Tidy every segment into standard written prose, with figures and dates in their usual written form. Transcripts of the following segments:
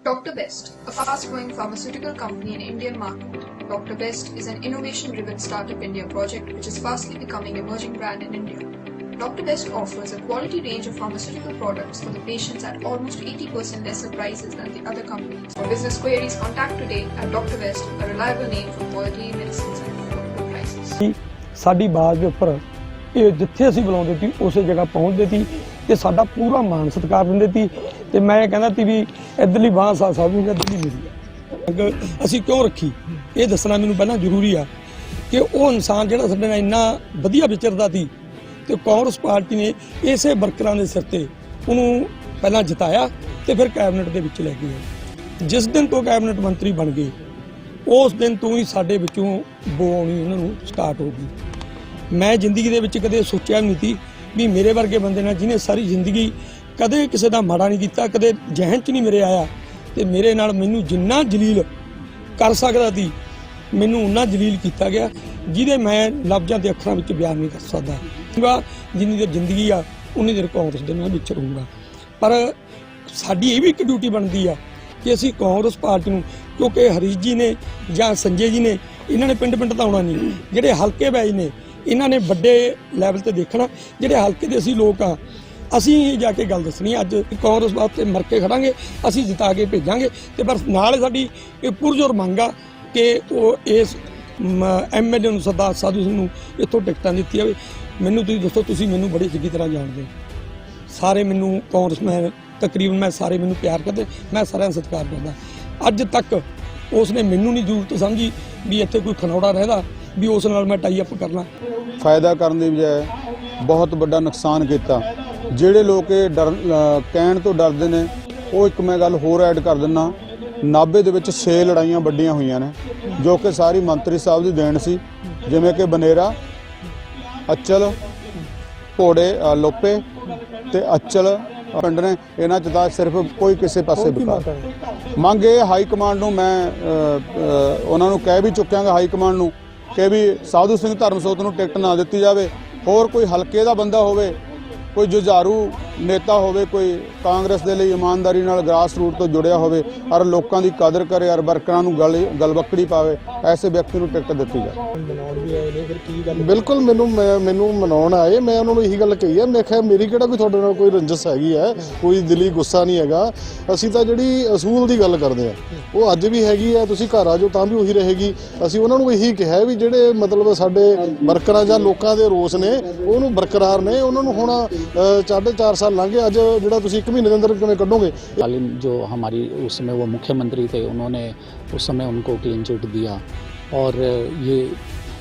Dr. Best, a fast-growing pharmaceutical company in Indian market. Dr. Best is an innovation-driven Startup India project which is fastly becoming emerging brand in India. Dr. Best offers a quality range of pharmaceutical products for the patients at almost 80% lesser prices than the other companies. For business queries, contact today at Dr. Best, a reliable name for quality medicines at affordable prices. ਸਾਡੀ ਬਾਤ ਦੇ ਉੱਪਰ ਇਹ ਜਿੱਥੇ ਅਸੀਂ ਬੁਲਾਉਂਦੇ ਸੀ ਉਸੇ ਜਗ੍ਹਾ ਪਹੁੰਚਦੇ ਸੀ ਤੇ ਸਾਡਾ ਪੂਰਾ ਮਾਣ ਸਤਿਕਾਰ ਦਿੰਦੇ ਸੀ ਤੇ ਮੈਂ ਕਹਿੰਦਾ ਸੀ ਵੀ ਇਧਰਲੀ ਬਾਂਹ ਸਾਧੂ ਜਾਂ ਇਧਰਲੀ ਮੇਰੀ ਆ ਅਸੀਂ ਕਿਉਂ ਰੱਖੀ ਇਹ ਦੱਸਣਾ ਮੈਨੂੰ ਪਹਿਲਾਂ ਜ਼ਰੂਰੀ ਆ ਕਿ ਉਹ ਇਨਸਾਨ ਜਿਹੜਾ ਸਾਡੇ ਨਾਲ ਇੰਨਾ ਵਧੀਆ ਵਿਚਰਦਾ ਸੀ ਤੇ ਕਾਂਗਰਸ ਪਾਰਟੀ ਨੇ ਇਸੇ ਵਰਕਰਾਂ ਦੇ ਸਿਰ ਤੇ ਉਹਨੂੰ ਪਹਿਲਾਂ ਜਿਤਾਇਆ ਤੇ ਫਿਰ ਕੈਬਨਿਟ ਦੇ ਵਿੱਚ ਲੈ ਕੇ ਗਏ। ਜਿਸ ਦਿਨ ਤੋਂ ਕੈਬਨਿਟ ਮੰਤਰੀ ਬਣ ਗਏ ਉਸ ਦਿਨ ਤੋਂ ਹੀ ਸਾਡੇ ਵਿੱਚੋਂ ਬੋ ਆਉਣੀ ਉਹਨਾਂ ਨੂੰ ਸਟਾਰਟ ਹੋ ਗਈ। ਮੈਂ ਜ਼ਿੰਦਗੀ ਦੇ ਵਿੱਚ ਕਦੇ ਸੋਚਿਆ ਨਹੀਂ ਸੀ ਵੀ ਮੇਰੇ ਵਰਗੇ ਬੰਦੇ ਨਾਲ ਜਿਹਨੇ ਸਾਰੀ ਜ਼ਿੰਦਗੀ ਕਦੇ ਕਿਸੇ ਦਾ ਮਾੜਾ ਨਹੀਂ ਕੀਤਾ, ਕਦੇ ਜ਼ਿਹਨ 'ਚ ਨਹੀਂ ਮੇਰੇ ਆਇਆ ਤੇ ਮੇਰੇ ਨਾਲ ਮੈਨੂੰ ਜਿੰਨਾ ਜਲੀਲ ਕਰ ਸਕਦਾ ਸੀ ਮੈਨੂੰ ਉਨਾ ਜਲੀਲ ਕੀਤਾ ਗਿਆ ਜਿਹਦੇ ਮੈਂ ਲਫ਼ਜ਼ਾਂ ਤੇ ਅੱਖਰਾਂ ਵਿੱਚ ਬਿਆਨ ਨਹੀਂ ਕਰ ਸਕਦਾ। ਜਿੰਨੀ ਦੇਰ ਜ਼ਿੰਦਗੀ ਆ ਉਨੀ ਦੇਰ ਕਾਂਗਰਸ ਦੇ ਨਾਲ ਵਿੱਚ ਰਹੂੰਗਾ। ਪਰ ਸਾਡੀ ਇਹ ਵੀ ਇੱਕ ਡਿਊਟੀ ਬਣਦੀ ਆ ਕਿ ਅਸੀਂ ਕਾਂਗਰਸ ਪਾਰਟੀ ਨੂੰ, ਕਿਉਂਕਿ ਹਰੀਸ਼ ਜੀ ਨੇ ਜਾਂ ਸੰਜੇ ਜੀ ਨੇ ਇਹਨਾਂ ਨੇ ਪਿੰਡ ਪਿੰਡ ਤਾਂ ਆਉਣਾ ਨਹੀਂ, ਜਿਹੜੇ ਹਲਕੇ ਵਾਈਜ਼ ਨੇ ਇਹਨਾਂ ਨੇ ਵੱਡੇ ਲੈਵਲ ਤੇ ਦੇਖਣਾ, ਜਿਹੜੇ ਹਲਕੇ ਦੇ ਅਸੀਂ ਲੋਕ ਆ ਅਸੀਂ ਜਾ ਕੇ ਗੱਲ ਦੱਸਣੀ। ਅੱਜ ਕਾਂਗਰਸ ਵਾਸਤੇ ਮਰ ਕੇ ਖੜਾਂਗੇ, ਅਸੀਂ ਜਿਤਾ ਕੇ ਭੇਜਾਂਗੇ ਤੇ ਪਰ ਨਾਲ ਸਾਡੀ ਇਹ ਪੁਰਜ਼ੋਰ ਮੰਗ ਆ ਕਿ ਉਹ ਇਸ ਐਮਐਲਏ ਨੂੰ ਸਰਦਾਰ ਸਾਧੂ ਸਿੰਘ ਨੂੰ ਇੱਥੋਂ ਟਿਕਟਾਂ ਦਿੱਤੀ ਜਾਵੇ। ਮੈਨੂੰ ਤੁਸੀਂ ਦੱਸੋ, ਤੁਸੀਂ ਮੈਨੂੰ ਬੜੀ ਚੰਗੀ ਤਰ੍ਹਾਂ ਜਾਣਦੇ, ਸਾਰੇ ਮੈਨੂੰ ਕਾਂਗਰਸਮੈਨ ਤਕਰੀਬਨ ਮੈਂ ਸਾਰੇ ਮੈਨੂੰ ਪਿਆਰ ਕਰਦੇ, ਮੈਂ ਸਾਰਿਆਂ ਦਾ ਸਤਿਕਾਰ ਕਰਦਾ। ਅੱਜ ਤੱਕ ਉਸਨੇ ਮੈਨੂੰ ਨਹੀਂ ਜ਼ਰੂਰਤ ਸਮਝੀ ਵੀ ਇੱਥੇ ਕੋਈ ਖਨੌੜਾ ਰਹਿੰਦਾ ਵੀ ਉਸ ਨਾਲ ਮੈਂ ਟਾਈ ਅਪ ਕਰਨਾ। ਫਾਇਦਾ ਕਰਨ ਦੀ ਬਜਾਏ ਬਹੁਤ ਵੱਡਾ ਨੁਕਸਾਨ ਕੀਤਾ। ਜਿਹੜੇ ਲੋਕ ਇਹ ਕਹਿਣ ਤੋਂ ਡਰਦੇ ਨੇ ਉਹ ਇੱਕ ਮੈਂ ਗੱਲ ਹੋਰ ਐਡ ਕਰ ਦਿੰਦਾ, ਨਾਭੇ ਦੇ ਵਿੱਚ 6 ਲੜਾਈਆਂ ਵੱਡੀਆਂ ਹੋਈਆਂ ਨੇ ਜੋ ਕਿ ਸਾਰੀ ਮੰਤਰੀ ਸਾਹਿਬ ਦੀ ਦੇਣ ਸੀ, ਜਿਵੇਂ ਕਿ ਬਨੇਰਾ, ਅਚਲ, ਘੋੜੇ, ਲੋਪੇ ਤੇ ਅਚਲ ਪਿੰਡ ਨੇ। ਇਹਨਾਂ 'ਚ ਤਾਂ ਸਿਰਫ ਕੋਈ ਕਿਸੇ ਪਾਸੇ ਮੰਗ ਇਹ ਹਾਈ ਕਮਾਂਡ ਨੂੰ ਮੈਂ ਉਹਨਾਂ ਨੂੰ ਕਹਿ ਵੀ ਚੁੱਕਿਆਂਗਾ, ਹਾਈ ਕਮਾਂਡ ਨੂੰ ਕਿ ਵੀ ਸਾਧੂ ਸਿੰਘ ਧਰਮਸੋਤ ਨੂੰ ਟਿਕਟ ਨਾ ਦਿੱਤੀ ਜਾਵੇ। ਹੋਰ ਕੋਈ ਹਲਕੇ ਦਾ ਬੰਦਾ ਹੋਵੇ, ਕੋਈ ਜੁਝਾਰੂ ਨੇਤਾ ਹੋਵੇ, ਕੋਈ ਕਾਂਗਰਸ ਦੇ ਲਈ ਇਮਾਨਦਾਰੀ ਨਾਲ ਗ੍ਰਾਸ ਰੂਟ ਤੋਂ ਜੁੜਿਆ ਹੋਵੇ ਔਰ ਲੋਕਾਂ ਦੀ ਕਦਰ ਕਰੇ ਔਰ ਵਰਕਰਾਂ ਨੂੰ ਗਲਵੱਕੜੀ ਪਾਵੇ, ਐਸੇ ਵਿਅਕਤੀ ਨੂੰ ਟਿਕਟ ਦਿੱਤੀ ਜਾਵੇ। ਬਿਲਕੁਲ ਮੈਨੂੰ ਮਨਾਉਣ ਆਏ, ਮੈਂ ਉਹਨਾਂ ਨੂੰ ਇਹੀ ਗੱਲ ਕਹੀ ਹੈ, ਮੈਂ ਕਿਹਾ ਮੇਰੀ ਕਿਹੜਾ ਕੋਈ ਤੁਹਾਡੇ ਨਾਲ ਕੋਈ ਰੰਜਿਸ਼ ਹੈਗੀ ਹੈ, ਕੋਈ ਦਿਲੀ ਗੁੱਸਾ ਨਹੀਂ ਹੈਗਾ। ਅਸੀਂ ਤਾਂ ਜਿਹੜੀ ਅਸੂਲ ਦੀ ਗੱਲ ਕਰਦੇ ਹਾਂ ਉਹ ਅੱਜ ਵੀ ਹੈਗੀ ਹੈ, ਤੁਸੀਂ ਘਰ ਆ ਜਾਓ ਤਾਂ ਵੀ ਉਹੀ ਰਹੇਗੀ। ਅਸੀਂ ਉਹਨਾਂ ਨੂੰ ਇਹੀ ਕਿਹਾ ਵੀ ਜਿਹੜੇ ਮਤਲਬ ਸਾਡੇ ਵਰਕਰਾਂ ਜਾਂ ਲੋਕਾਂ ਦੇ ਰੋਸ ਨੇ ਉਹਨੂੰ ਬਰਕਰਾਰ ਨੇ, ਉਹਨਾਂ ਨੂੰ ਹੁਣ 4.5 साल लंघ गए, अज जो तुम 1 महीने के अंदर किवें कढोगे। जो हमारी उस समय वो मुख्यमंत्री थे उन्होंने उस समय उनको क्लीन चिट दिया और ये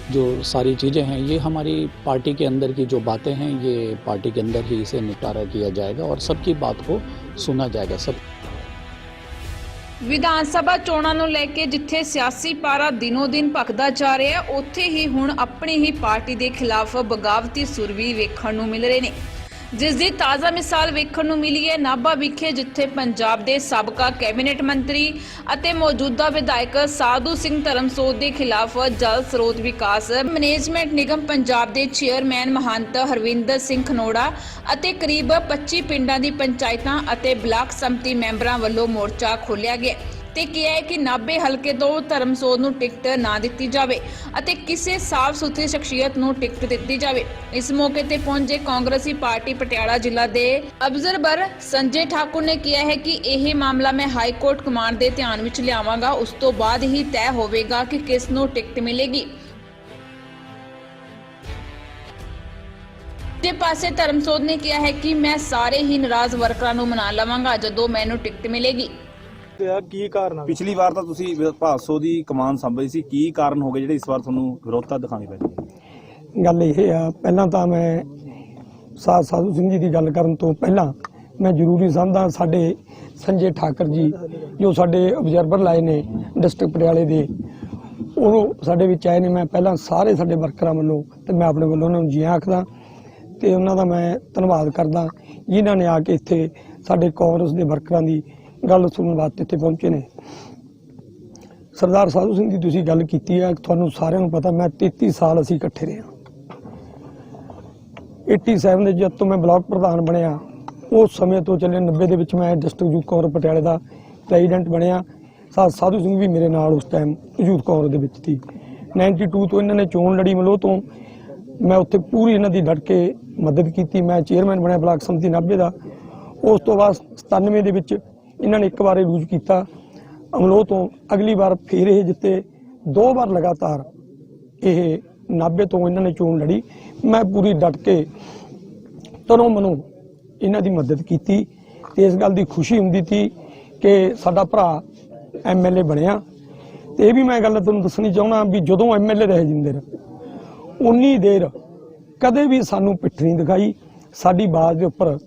जो सारी चीज़ें हैं ये हमारी पार्टी के अंदर की जो बातें हैं ये पार्टी के अंदर ही इसे निपटारा किया जाएगा और सबकी बात को सुना जाएगा। सब ਵਿਧਾਨ ਸਭਾ ਚੋਣਾਂ ਨੂੰ ਲੈ ਕੇ ਜਿੱਥੇ ਸਿਆਸੀ ਪਾਰਾ ਦਿਨੋਂ ਦਿਨ ਭਖਦਾ ਜਾ ਰਿਹਾ ਹੈ, ਉੱਥੇ ਹੀ ਹੁਣ ਆਪਣੀ ਹੀ ਪਾਰਟੀ ਦੇ ਖਿਲਾਫ ਬਗਾਵਤੀ ਸੁਰ ਵੀ ਵੇਖਣ ਨੂੰ ਮਿਲ ਰਹੇ ਨੇ, ਜਿਸ ਦੀ ਤਾਜ਼ਾ ਮਿਸਾਲ ਵੇਖਣ ਨੂੰ ਮਿਲੀ ਹੈ ਨਾਭਾ ਵਿਖੇ, ਜਿੱਥੇ ਪੰਜਾਬ ਦੇ ਸਾਬਕਾ ਕੈਬਨਿਟ ਮੰਤਰੀ ਅਤੇ ਮੌਜੂਦਾ ਵਿਧਾਇਕ ਸਾਧੂ ਸਿੰਘ ਧਰਮਸੋਤ ਦੇ ਖਿਲਾਫ ਜਲ ਸਰੋਤ ਵਿਕਾਸ ਮੈਨੇਜਮੈਂਟ ਨਿਗਮ ਪੰਜਾਬ ਦੇ ਚੇਅਰਮੈਨ ਮਹੰਤ ਹਰਵਿੰਦਰ ਸਿੰਘ ਖਨੋੜਾ ਅਤੇ ਕਰੀਬ 25 ਪਿੰਡਾਂ ਦੀ ਪੰਚਾਇਤਾਂ ਅਤੇ ਬਲਾਕ ਸੰਮਤੀ ਮੈਂਬਰਾਂ ਵੱਲੋਂ ਮੋਰਚਾ ਖੋਲ੍ਹਿਆ ਗਿਆ ਤੇ ਕਿਹਾ ਹੈ ਕਿ ਨਾਭੇ ਹਲਕੇ ਤੋਂ ਧਰਮਸੋਤ ਨੂੰ ਟਿਕਟ ਨਾ ਦਿੱਤੀ ਜਾਵੇ ਅਤੇ ਕਿਸੇ ਸਾਫ਼ ਸੁਥਰੀ ਸ਼ਖਸੀਅਤ ਨੂੰ ਟਿਕਟ ਦਿੱਤੀ ਜਾਵੇ। ਇਸ ਮੌਕੇ ਤੇ ਪਹੁੰਚੇ ਕਾਂਗਰਸੀ ਪਾਰਟੀ ਪਟਿਆਲਾ ਜ਼ਿਲ੍ਹਾ ਦੇ ਅਬਜ਼ਰਵਰ ਸੰਜੇ ਠਾਕੁਰ ਨੇ ਕਿਹਾ ਹੈ ਕਿ ਇਹ ਮਾਮਲਾ ਮੈਂ ਹਾਈ ਕੋਰਟ ਕਮਾਂਡ ਦੇ ਧਿਆਨ ਵਿੱਚ ਲਿਆਵਾਂਗਾ, ਉਸ ਤੋਂ ਬਾਅਦ ਹੀ ਤੈਅ ਹੋਵੇਗਾ ਕਿ ਕਿਸ ਨੂੰ ਟਿਕਟ ਮਿਲੇਗੀ। ਦੇ ਪਾਸੇ ਧਰਮਸੋਤ ਨੇ ਕਿਹਾ ਹੈ ਕਿ ਮੈਂ ਸਾਰੇ ਹੀ ਨਾਰਾਜ਼ ਵਰਕਰਾਂ ਨੂੰ ਮਨਾ ਲਵਾਂਗਾ ਜਦੋਂ ਮੈਨੂੰ ਟਿਕਟ ਮਿਲੇਗੀ। ਕੀ ਕਾਰਨ ਪਿਛਲੀ ਵਾਰ ਤਾਂ ਤੁਸੀਂ ਭਾਸੋ ਦੀ ਕਮਾਨ ਸੰਭਾਲੀ ਸੀ, ਕੀ ਕਾਰਨ ਹੋ ਗਏ ਜਿਹੜੇ ਇਸ ਵਾਰ ਤੁਹਾਨੂੰ ਵਿਰੋਧਤਾ ਦਿਖਾਉਣੀ ਪਈ? ਗੱਲ ਇਹ ਆ, ਪਹਿਲਾਂ ਤਾਂ ਮੈਂ ਸਾਧੂ ਸਿੰਘ ਜੀ ਦੀ ਗੱਲ ਕਰਨ ਤੋਂ ਪਹਿਲਾਂ ਮੈਂ ਜ਼ਰੂਰੀ ਸਮਝਦਾ ਸਾਡੇ ਸੰਜੇ ਠਾਕਰ ਜੀ ਜੋ ਸਾਡੇ ਅਬਜ਼ਰਵਰ ਲਾਏ ਨੇ ਡਿਸਟ੍ਰਿਕਟ ਪਟਿਆਲੇ ਦੇ, ਉਹ ਸਾਡੇ ਵਿੱਚ ਆਏ ਨੇ। ਮੈਂ ਪਹਿਲਾਂ ਸਾਰੇ ਸਾਡੇ ਵਰਕਰਾਂ ਵੱਲੋਂ ਤੇ ਮੈਂ ਆਪਣੇ ਵੱਲੋਂ ਉਹਨਾਂ ਨੂੰ ਜੀ ਆਖਦਾ ਤੇ ਉਹਨਾਂ ਦਾ ਮੈਂ ਧੰਨਵਾਦ ਕਰਦਾ ਜਿਨ੍ਹਾਂ ਨੇ ਆ ਕੇ ਇੱਥੇ ਸਾਡੇ ਕਾਂਗਰਸ ਦੇ ਵਰਕਰਾਂ ਦੀ ਗੱਲ ਸੁਣਨ ਵਾਸਤੇ ਇੱਥੇ ਪਹੁੰਚੇ ਨੇ। ਸਰਦਾਰ ਸਾਧੂ ਸਿੰਘ ਦੀ ਤੁਸੀਂ ਗੱਲ ਕੀਤੀ ਹੈ, ਤੁਹਾਨੂੰ ਸਾਰਿਆਂ ਨੂੰ ਪਤਾ ਮੈਂ 33 ਸਾਲ ਅਸੀਂ ਇਕੱਠੇ ਰਹੇ ਹਾਂ। 87 ਦੇ ਜਦ ਤੋਂ ਮੈਂ ਬਲਾਕ ਪ੍ਰਧਾਨ ਬਣਿਆ ਉਸ ਸਮੇਂ ਤੋਂ ਚੱਲੇ 90 ਦੇ ਵਿੱਚ ਮੈਂ ਡਿਸਟ੍ਰਿਕਟ ਯੂਥ ਕਾਂਗਰਸ ਪਟਿਆਲੇ ਦਾ ਪ੍ਰੈਜ਼ੀਡੈਂਟ ਬਣਿਆ। ਸਾਧੂ ਸਿੰਘ ਵੀ ਮੇਰੇ ਨਾਲ ਉਸ ਟਾਈਮ ਯੂਥ ਕਾਂਗਰਸ ਦੇ ਵਿੱਚ ਸੀ। 92 ਤੋਂ ਇਹਨਾਂ ਨੇ ਚੋਣ ਲੜੀ ਮਲੋਹ ਤੋਂ, ਮੈਂ ਉੱਥੇ ਪੂਰੀ ਇਹਨਾਂ ਦੀ ਡਟ ਕੇ ਮਦਦ ਕੀਤੀ। ਮੈਂ ਚੇਅਰਮੈਨ ਬਣਿਆ ਬਲਾਕ ਸੰਮਤੀ ਨਾਭੇ ਦਾ। ਉਸ ਤੋਂ ਬਾਅਦ 97 ਦੇ ਵਿੱਚ ਇਹਨਾਂ ਨੇ ਇੱਕ ਵਾਰ ਲੂਜ਼ ਕੀਤਾ ਅਮਲੋਹ ਤੋਂ, ਅਗਲੀ ਵਾਰ ਫਿਰ ਇਹ ਜਿੱਤੇ। 2 ਵਾਰ ਲਗਾਤਾਰ ਇਹ ਨਾਭੇ ਤੋਂ ਇਹਨਾਂ ਨੇ ਚੋਣ ਲੜੀ। ਮੈਂ ਪੂਰੀ ਡਟ ਕੇ ਤਨੋਂ ਮਨੋਂ ਇਹਨਾਂ ਦੀ ਮਦਦ ਕੀਤੀ ਤੇ ਇਸ ਗੱਲ ਦੀ ਖੁਸ਼ੀ ਹੁੰਦੀ ਸੀ ਕਿ ਸਾਡਾ ਭਰਾ MLA ਬਣਿਆ। ਤੇ ਇਹ ਵੀ ਮੈਂ ਗੱਲ ਤੁਹਾਨੂੰ ਦੱਸਣੀ ਚਾਹੁੰਦਾ ਵੀ ਜਦੋਂ MLA ਰਹੇ ਜਿੰਦਰ, ਉਨੀ ਦੇਰ ਕਦੇ ਵੀ ਸਾਨੂੰ ਪਿੱਠ ਨਹੀਂ ਦਿਖਾਈ। ਸਾਡੀ ਬਾਜ਼ ਦੇ ਉੱਪਰ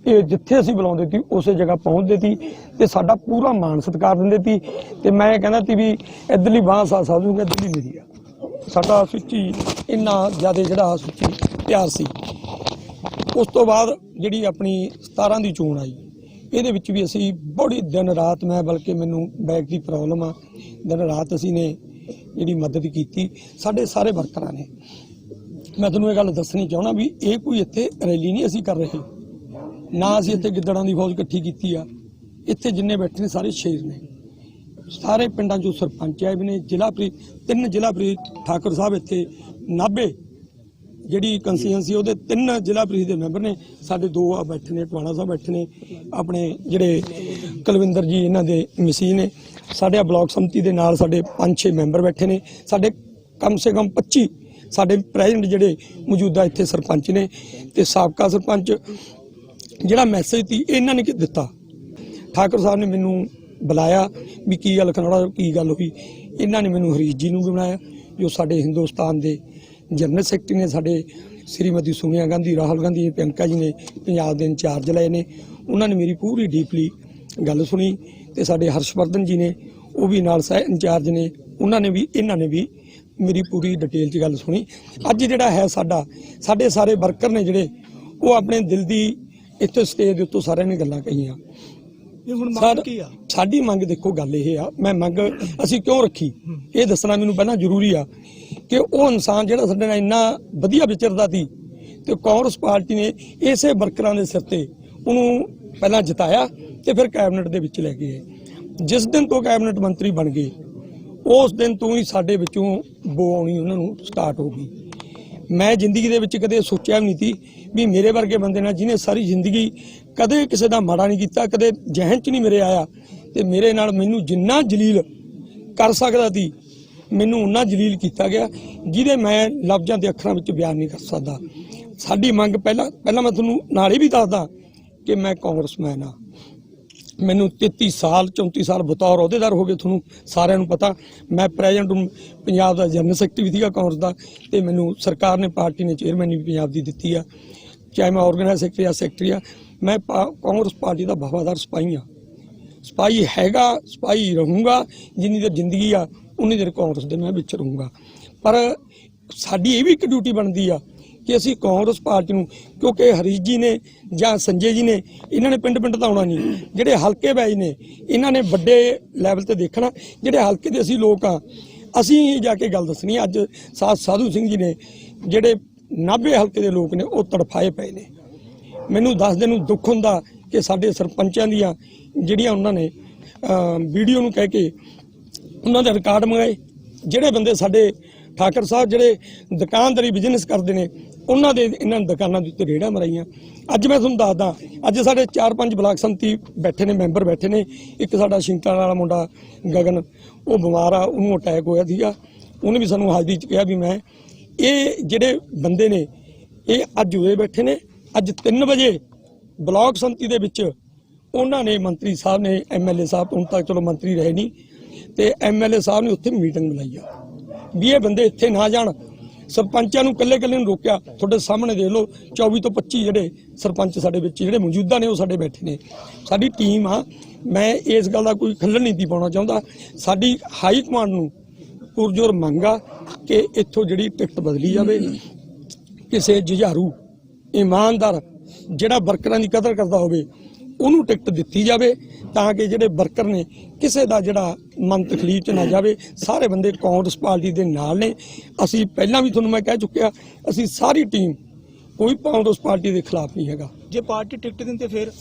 ਇਹ ਜਿੱਥੇ ਅਸੀਂ ਬੁਲਾਉਂਦੇ ਸੀ ਉਸੇ ਜਗ੍ਹਾ ਪਹੁੰਚਦੇ ਸੀ ਤੇ ਸਾਡਾ ਪੂਰਾ ਮਾਣ ਸਤਿਕਾਰ ਦਿੰਦੇ ਸੀ। ਤੇ ਮੈਂ ਕਹਿੰਦਾ ਸੀ ਵੀ ਇੱਧਰਲੀ ਬਾਂਹ ਸਾਧੂ ਇੱਧਰਲੀ ਮੇਰੀ ਆ। ਸਾਡਾ ਸੱਚੀ ਇੰਨਾ ਜ਼ਿਆਦਾ ਜਿਹੜਾ ਸੱਚੀ ਪਿਆਰ ਸੀ। ਉਸ ਤੋਂ ਬਾਅਦ ਜਿਹੜੀ ਆਪਣੀ 17 ਦੀ ਚੋਣ ਆਈ, ਇਹਦੇ ਵਿੱਚ ਵੀ ਅਸੀਂ ਬੜੀ ਦਿਨ ਰਾਤ, ਮੈਂ ਬਲਕਿ ਮੈਨੂੰ ਬੈਕ ਦੀ ਪ੍ਰੋਬਲਮ ਆ, ਦਿਨ ਰਾਤ ਅਸੀਂ ਨੇ ਜਿਹੜੀ ਮਦਦ ਕੀਤੀ ਸਾਡੇ ਸਾਰੇ ਵਰਕਰਾਂ ਨੇ। ਮੈਂ ਤੁਹਾਨੂੰ ਇਹ ਗੱਲ ਦੱਸਣੀ ਚਾਹੁੰਦਾ ਵੀ ਇਹ ਕੋਈ ਇੱਥੇ ਰੈਲੀ ਨਹੀਂ ਅਸੀਂ ਕਰ ਰਹੇ, ਨਾ ਅਸੀਂ ਇੱਥੇ ਗਿੱਦੜਾਂ ਦੀ ਫੌਜ ਇਕੱਠੀ ਕੀਤੀ ਆ। ਇੱਥੇ ਜਿੰਨੇ ਬੈਠੇ ਨੇ ਸਾਰੇ ਸ਼ੇਰ ਨੇ। ਸਾਰੇ ਪਿੰਡਾਂ 'ਚੋਂ ਸਰਪੰਚ ਆਏ ਵੀ ਨੇ, ਜ਼ਿਲ੍ਹਾ ਪ੍ਰੀਤ 3 ਜ਼ਿਲ੍ਹਾ ਪ੍ਰੀਤ ਠਾਕੁਰ ਸਾਹਿਬ ਇੱਥੇ ਨਾਭੇ ਜਿਹੜੀ ਕੰਸਟੀਚੁਐਂਸੀ ਉਹਦੇ 3 ਜ਼ਿਲ੍ਹਾ ਪ੍ਰੀਤ ਦੇ ਮੈਂਬਰ ਨੇ। ਸਾਡੇ 2 ਆ ਬੈਠੇ ਨੇ, ਟਵਾਣਾ ਸਾਹਿਬ ਬੈਠੇ ਨੇ, ਆਪਣੇ ਜਿਹੜੇ ਕੁਲਵਿੰਦਰ ਜੀ ਇਹਨਾਂ ਦੇ ਮਸੀਹ ਨੇ। ਸਾਡੇ ਬਲਾਕ ਸੰਮਤੀ ਦੇ ਨਾਲ ਸਾਡੇ 5-6 ਮੈਂਬਰ ਬੈਠੇ ਨੇ। ਸਾਡੇ ਕਮ ਸੇ ਕਮ 25 ਸਾਡੇ ਪ੍ਰੈਜ਼ੀਡੈਂਟ ਜਿਹੜੇ ਮੌਜੂਦਾ ਇੱਥੇ ਸਰਪੰਚ ਨੇ ਤੇ ਸਾਬਕਾ ਸਰਪੰਚ। ਜਿਹੜਾ ਮੈਸੇਜ ਸੀ ਇਹਨਾਂ ਨੇ ਦਿੱਤਾ, ਠਾਕੁਰ ਸਾਹਿਬ ਨੇ ਮੈਨੂੰ ਬੁਲਾਇਆ ਵੀ ਕੀ ਗੱਲ ਖਨੌੜਾ ਕੀ ਗੱਲ ਹੋਈ। ਇਹਨਾਂ ਨੇ ਮੈਨੂੰ ਹਰੀਸ਼ ਜੀ ਨੂੰ ਵੀ ਬਣਾਇਆ ਜੋ ਸਾਡੇ ਹਿੰਦੁਸਤਾਨ ਦੇ ਜਨਰਲ ਸੈਕਟਰੀ ਨੇ। ਸਾਡੇ ਸ਼੍ਰੀਮਤੀ ਸੋਨੀਆ ਗਾਂਧੀ, ਰਾਹੁਲ ਗਾਂਧੀ, ਪ੍ਰਿਯੰਕਾ ਜੀ ਨੇ ਪੰਜਾਬ ਦੇ ਇੰਚਾਰਜ ਲਏ ਨੇ। ਉਹਨਾਂ ਨੇ ਮੇਰੀ ਪੂਰੀ ਡੀਪਲੀ ਗੱਲ ਸੁਣੀ ਤੇ ਸਾਡੇ ਹਰਸ਼ਵਰਧਨ ਜੀ ਨੇ, ਉਹ ਵੀ ਨਾਲ ਸਹਿ ਇੰਚਾਰਜ ਨੇ, ਉਹਨਾਂ ਨੇ ਵੀ ਇਹਨਾਂ ਨੇ ਵੀ ਮੇਰੀ ਪੂਰੀ ਡਿਟੇਲ 'ਚ ਗੱਲ ਸੁਣੀ। ਅੱਜ ਜਿਹੜਾ ਹੈ ਸਾਡੇ ਸਾਰੇ ਵਰਕਰ ਨੇ ਜਿਹੜੇ ਉਹ ਆਪਣੇ ਦਿਲ ਦੀ ਇੱਥੇ ਸਟੇਜ ਦੇ ਉੱਤੋਂ ਸਾਰਿਆਂ ਨੇ ਗੱਲਾਂ ਕਹੀਆਂ। ਸਾਡੀ ਮੰਗ ਦੇਖੋ ਗੱਲ ਇਹ ਆ, ਮੈਂ ਮੰਗ ਅਸੀਂ ਕਿਉਂ ਰੱਖੀ ਇਹ ਦੱਸਣਾ ਮੈਨੂੰ ਪਹਿਲਾਂ ਜ਼ਰੂਰੀ ਆ ਕਿ ਉਹ ਇਨਸਾਨ ਜਿਹੜਾ ਸਾਡੇ ਨਾਲ ਇੰਨਾ ਵਧੀਆ ਵਿਚਰਦਾ ਸੀ ਤੇ ਕਾਂਗਰਸ ਪਾਰਟੀ ਨੇ ਇਸੇ ਵਰਕਰਾਂ ਦੇ ਸਿਰ ਤੇ ਉਹਨੂੰ ਪਹਿਲਾਂ ਜਿਤਾਇਆ ਤੇ ਫਿਰ ਕੈਬਨਿਟ ਦੇ ਵਿੱਚ ਲੈ ਗਏ। ਜਿਸ ਦਿਨ ਤੋਂ ਕੈਬਨਿਟ ਮੰਤਰੀ ਬਣ ਗਏ ਉਸ ਦਿਨ ਤੋਂ ਹੀ ਸਾਡੇ ਵਿੱਚੋਂ ਬੋ ਆਉਣੀ ਉਹਨਾਂ ਨੂੰ ਸਟਾਰਟ ਹੋ ਗਈ। ਮੈਂ ਜ਼ਿੰਦਗੀ ਦੇ ਵਿੱਚ ਕਦੇ ਸੋਚਿਆ ਵੀ ਨਹੀਂ ਸੀ ਵੀ ਮੇਰੇ ਵਰਗੇ ਬੰਦੇ ਨਾਲ ਜਿਹਨੇ ਸਾਰੀ ਜ਼ਿੰਦਗੀ ਕਦੇ ਕਿਸੇ ਦਾ ਮਾੜਾ ਨਹੀਂ ਕੀਤਾ, ਕਦੇ ਜ਼ਿਹਨ 'ਚ ਨਹੀਂ ਮੇਰੇ ਆਇਆ ਤੇ ਮੇਰੇ ਨਾਲ ਮੈਨੂੰ ਜਿੰਨਾ ਜਲੀਲ ਕਰ ਸਕਦਾ ਸੀ ਮੈਨੂੰ ਉਹਨਾਂ ਜਲੀਲ ਕੀਤਾ ਗਿਆ ਜਿਹਦੇ ਮੈਂ ਲਫ਼ਜ਼ਾਂ ਤੇ ਅੱਖਰਾਂ ਵਿੱਚ ਬਿਆਨ ਨਹੀਂ ਕਰ ਸਕਦਾ। ਸਾਡੀ ਮੰਗ ਪਹਿਲਾਂ ਮੈਂ ਤੁਹਾਨੂੰ ਨਾਲ ਇਹ ਵੀ ਦੱਸਦਾ ਕਿ ਮੈਂ ਕਾਂਗਰਸਮੈਨ ਆ। ਮੈਨੂੰ 33 ਸਾਲ 34 ਸਾਲ ਬਤੌਰ ਅਹੁਦੇਦਾਰ ਹੋ ਗਏ, ਤੁਹਾਨੂੰ ਸਾਰਿਆਂ ਨੂੰ ਪਤਾ। ਮੈਂ ਪ੍ਰੈਜ਼ੀਡੈਂਟ ਪੰਜਾਬ ਦਾ ਜਨਰਲ ਸੈਕਟਰੀ ਵੀ ਸੀਗਾ ਕਾਂਗਰਸ ਦਾ ਤੇ ਮੈਨੂੰ ਸਰਕਾਰ ਨੇ ਪਾਰਟੀ ਨੇ ਚੇਅਰਮੈਨ ਵੀ ਪੰਜਾਬ ਦੀ ਦਿੱਤੀ ਆ, ਚਾਹੇ ਮੈਂ ਆਰਗੇਨਾਈਜ਼ ਸੈਕਟਰੀ ਆ। ਮੈਂ ਕਾਂਗਰਸ ਪਾਰਟੀ ਦਾ ਵਫਾਦਾਰ ਸਿਪਾਹੀ ਆ, ਸਿਪਾਹੀ ਹੈਗਾ, ਸਿਪਾਹੀ ਰਹੂੰਗਾ। ਜਿੰਨੀ ਦੇਰ ਜ਼ਿੰਦਗੀ ਆ ਉਨੀ ਦੇਰ ਕਾਂਗਰਸ ਦੇ ਮੈਂ ਵਿੱਚ ਰਹੂੰਗਾ। ਪਰ ਸਾਡੀ ਇਹ ਵੀ ਇੱਕ ਡਿਊਟੀ ਬਣਦੀ ਆ ਕਿ ਅਸੀਂ ਕਾਂਗਰਸ ਪਾਰਟੀ ਨੂੰ, ਕਿਉਂਕਿ ਹਰੀਸ਼ ਜੀ ਨੇ ਜਾਂ ਸੰਜੇ ਜੀ ਨੇ ਇਹਨਾਂ ਨੇ ਪਿੰਡ ਤਾਂ ਆਉਣਾ ਨਹੀਂ, ਜਿਹੜੇ ਹਲਕੇ ਵਾਈਜ਼ ਨੇ ਇਹਨਾਂ ਨੇ ਵੱਡੇ ਲੈਵਲ ਤੇ ਦੇਖਣਾ। ਜਿਹੜੇ ਹਲਕੇ ਦੇ ਅਸੀਂ ਲੋਕ ਆ ਅਸੀਂ ਜਾ ਕੇ ਗੱਲ ਦੱਸਣੀ। ਅੱਜ ਸਾਧੂ ਸਿੰਘ ਜੀ ਨੇ ਜਿਹੜੇ ਨਾਭੇ ਹਲਕੇ ਦੇ ਲੋਕ ਨੇ ਉਹ ਤੜਫਾਏ ਪਏ ਨੇ। ਮੈਨੂੰ ਦੱਸਦੇ ਨੂੰ ਦੁੱਖ ਹੁੰਦਾ ਕਿ ਸਾਡੇ ਸਰਪੰਚਾਂ ਦੀਆਂ ਜਿਹੜੀਆਂ ਉਹਨਾਂ ਨੇ ਵੀਡੀਓ ਨੂੰ ਕਹਿ ਕੇ ਉਹਨਾਂ ਦੇ ਰਿਕਾਰਡ ਮੰਗਾਏ। ਜਿਹੜੇ ਬੰਦੇ ਸਾਡੇ ਠਾਕਰ ਸਾਹਿਬ ਜਿਹੜੇ ਦੁਕਾਨਦਾਰੀ ਬਿਜ਼ਨਸ ਕਰਦੇ ਨੇ ਉਹਨਾਂ ਦੇ ਇਹਨਾਂ ਦੁਕਾਨਾਂ ਦੇ ਉੱਤੇ ਰੇੜਾਂ ਮਰਾਈਆਂ। ਅੱਜ ਮੈਂ ਤੁਹਾਨੂੰ ਦੱਸਦਾ, ਅੱਜ ਸਾਡੇ 4-5 ਬਲਾਕ ਸੰਮਤੀ ਬੈਠੇ ਨੇ, ਮੈਂਬਰ ਬੈਠੇ ਨੇ। ਇੱਕ ਸਾਡਾ ਸ਼ਿੰਕਾ ਵਾਲਾ ਮੁੰਡਾ ਗਗਨ, ਉਹ ਬਿਮਾਰ ਆ, ਉਹਨੂੰ ਅਟੈਕ ਹੋਇਆ ਸੀਗਾ। ਉਹਨੇ ਵੀ ਸਾਨੂੰ ਹਾਜ਼ਰੀ 'ਚ ਕਿਹਾ ਵੀ ਮੈਂ ਇਹ ਜਿਹੜੇ ਬੰਦੇ ਨੇ ਇਹ ਅੱਜ ਹੋਏ ਬੈਠੇ ਨੇ। ਅੱਜ 3 ਵਜੇ ਬਲਾਕ ਸੰਮਤੀ ਦੇ ਵਿੱਚ ਉਹਨਾਂ ਨੇ ਮੰਤਰੀ ਸਾਹਿਬ ਨੇ, MLA ਸਾਹਿਬ ਹੁਣ ਤੱਕ ਚਲੋ ਮੰਤਰੀ ਰਹੇ ਨਹੀਂ, ਤੇ MLA ਸਾਹਿਬ ਨੇ ਉੱਥੇ ਮੀਟਿੰਗ ਬੁਲਾਈ ਆ ਵੀ ਇਹ ਬੰਦੇ ਇੱਥੇ ਨਾ ਜਾਣ। ਸਰਪੰਚਾਂ ਨੂੰ ਇਕੱਲੇ ਨੂੰ ਰੋਕਿਆ। ਤੁਹਾਡੇ ਸਾਹਮਣੇ ਦੇਖ ਲਓ 24 ਤੋਂ 25 ਜਿਹੜੇ ਸਰਪੰਚ ਸਾਡੇ ਵਿੱਚ ਜਿਹੜੇ ਮੌਜੂਦਾ ਨੇ ਉਹ ਸਾਡੇ ਬੈਠੇ ਨੇ। ਸਾਡੀ ਟੀਮ ਆ, ਮੈਂ ਇਸ ਗੱਲ ਦਾ ਕੋਈ ਖੱਲਣ ਨਹੀਂ ਪਾਉਣਾ ਚਾਹੁੰਦਾ। ਸਾਡੀ ਹਾਈ ਕਮਾਂਡ ਨੂੰ ਪੁਰਜੋਰ ਮੰਗ ਆ ਕਿ ਇੱਥੋਂ ਜਿਹੜੀ ਟਿਕਟ ਬਦਲੀ ਜਾਵੇ। ਕਿਸੇ ਜੁਝਾਰੂ ਇਮਾਨਦਾਰ ਜਿਹੜਾ ਵਰਕਰਾਂ ਦੀ ਕਦਰ ਕਰਦਾ ਹੋਵੇ ਉਹਨੂੰ ਟਿਕਟ ਦਿੱਤੀ ਜਾਵੇ ਤਾਂ ਕਿ ਜਿਹੜੇ ਵਰਕਰ ਨੇ ਕਿਸੇ ਦਾ ਜਿਹੜਾ ਮਨ ਤਕਲੀਫ 'ਚ ਨਾ ਜਾਵੇ। ਸਾਰੇ ਬੰਦੇ ਕਾਂਗਰਸ ਪਾਰਟੀ ਦੇ ਨਾਲ ਨੇ। ਅਸੀਂ ਪਹਿਲਾਂ ਵੀ ਤੁਹਾਨੂੰ ਮੈਂ ਕਹਿ ਚੁੱਕਿਆ, ਅਸੀਂ ਸਾਰੀ ਟੀਮ ਕੋਈ ਕਾਂਗਰਸ ਪਾਰਟੀ ਦੇ ਖਿਲਾਫ ਨਹੀਂ ਹੈਗਾ। ਜੇ ਪਾਰਟੀ ਟਿਕਟ ਦਿੰਦੇ ਫਿਰ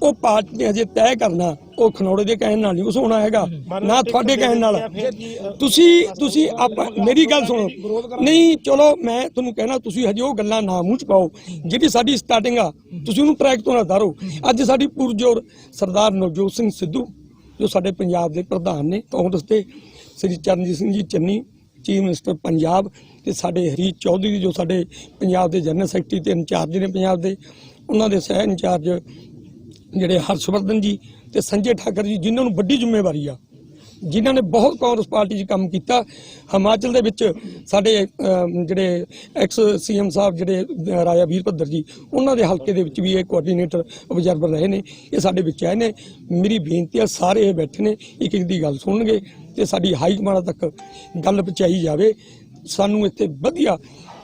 ਉਹ ਪਾਰਟੀ ਨੇ ਅਜੇ ਤੈਅ ਕਰਨਾ। ਉਹ ਖਨੌੜੇ ਦੇ ਕਹਿਣ ਨਾਲ ਨਹੀਂ ਕੁਛ ਹੋਣਾ ਹੈਗਾ, ਨਾ ਤੁਹਾਡੇ ਕਹਿਣ ਨਾਲ। ਤੁਸੀਂ ਮੇਰੀ ਗੱਲ ਸੁਣੋ। ਨਹੀਂ ਚਲੋ ਮੈਂ ਤੁਹਾਨੂੰ ਕਹਿਣਾ, ਤੁਸੀਂ ਹਜੇ ਉਹ ਗੱਲਾਂ ਨਾ ਮੂੰਹ ਚ ਪਾਓ। ਜਿਹੜੀ ਸਾਡੀ ਸਟਾਰਟਿੰਗ ਆ ਤੁਸੀਂ ਉਹਨੂੰ ਟਰੈਕ ਤੋਂ ਨਾ ਉਤਾਰੋ। ਅੱਜ ਸਾਡੀ ਪੁਰਜੋਰ ਸਰਦਾਰ ਨਵਜੋਤ ਸਿੰਘ ਸਿੱਧੂ ਜੋ ਸਾਡੇ ਪੰਜਾਬ ਦੇ ਪ੍ਰਧਾਨ ਨੇ ਕਾਂਗਰਸ ਦੇ, ਸ੍ਰੀ ਚਰਨਜੀਤ ਸਿੰਘ ਜੀ ਚੰਨੀ ਚੀਫ ਮਿਨਿਸਟਰ ਪੰਜਾਬ, ਤੇ ਸਾਡੇ ਹਰੀਸ਼ ਚੌਧਰੀ ਜੋ ਸਾਡੇ ਪੰਜਾਬ ਦੇ ਜਨਰਲ ਸੈਕਟਰੀ ਤੇ ਇੰਚਾਰਜ ਨੇ ਪੰਜਾਬ ਦੇ, ਉਹਨਾਂ ਦੇ ਸਹਿ ਇੰਚਾਰਜ ਜਿਹੜੇ ਹਰਸ਼ਵਰਧਨ ਜੀ ਤੇ ਸੰਜੇ ਠਾਕਰ ਜੀ, ਜਿਨ੍ਹਾਂ ਨੂੰ ਵੱਡੀ ਜ਼ਿੰਮੇਵਾਰੀ ਆ, ਜਿਨ੍ਹਾਂ ਨੇ ਬਹੁਤ ਕਾਂਗਰਸ ਪਾਰਟੀ 'ਚ ਕੰਮ ਕੀਤਾ। ਹਿਮਾਚਲ ਦੇ ਵਿੱਚ ਸਾਡੇ ਜਿਹੜੇ ਐਕਸ CM ਸਾਹਿਬ ਜਿਹੜੇ ਰਾਜਾ ਵੀਰਭੱਦਰ ਜੀ, ਉਹਨਾਂ ਦੇ ਹਲਕੇ ਦੇ ਵਿੱਚ ਵੀ ਇਹ ਕੋਆਰਡੀਨੇਟਰ ਅਬਜ਼ਰਵਰ ਰਹੇ ਨੇ, ਇਹ ਸਾਡੇ ਵਿੱਚ ਆਏ ਨੇ। ਮੇਰੀ ਬੇਨਤੀ ਆ ਸਾਰੇ ਇਹ ਬੈਠੇ ਨੇ, ਇੱਕ ਇੱਕ ਦੀ ਗੱਲ ਸੁਣਨਗੇ ਤੇ ਸਾਡੀ ਹਾਈ ਕਮਾਂਡ ਤੱਕ ਗੱਲ ਪਹੁੰਚਾਈ ਜਾਵੇ। ਸਾਨੂੰ ਇੱਥੇ ਵਧੀਆ,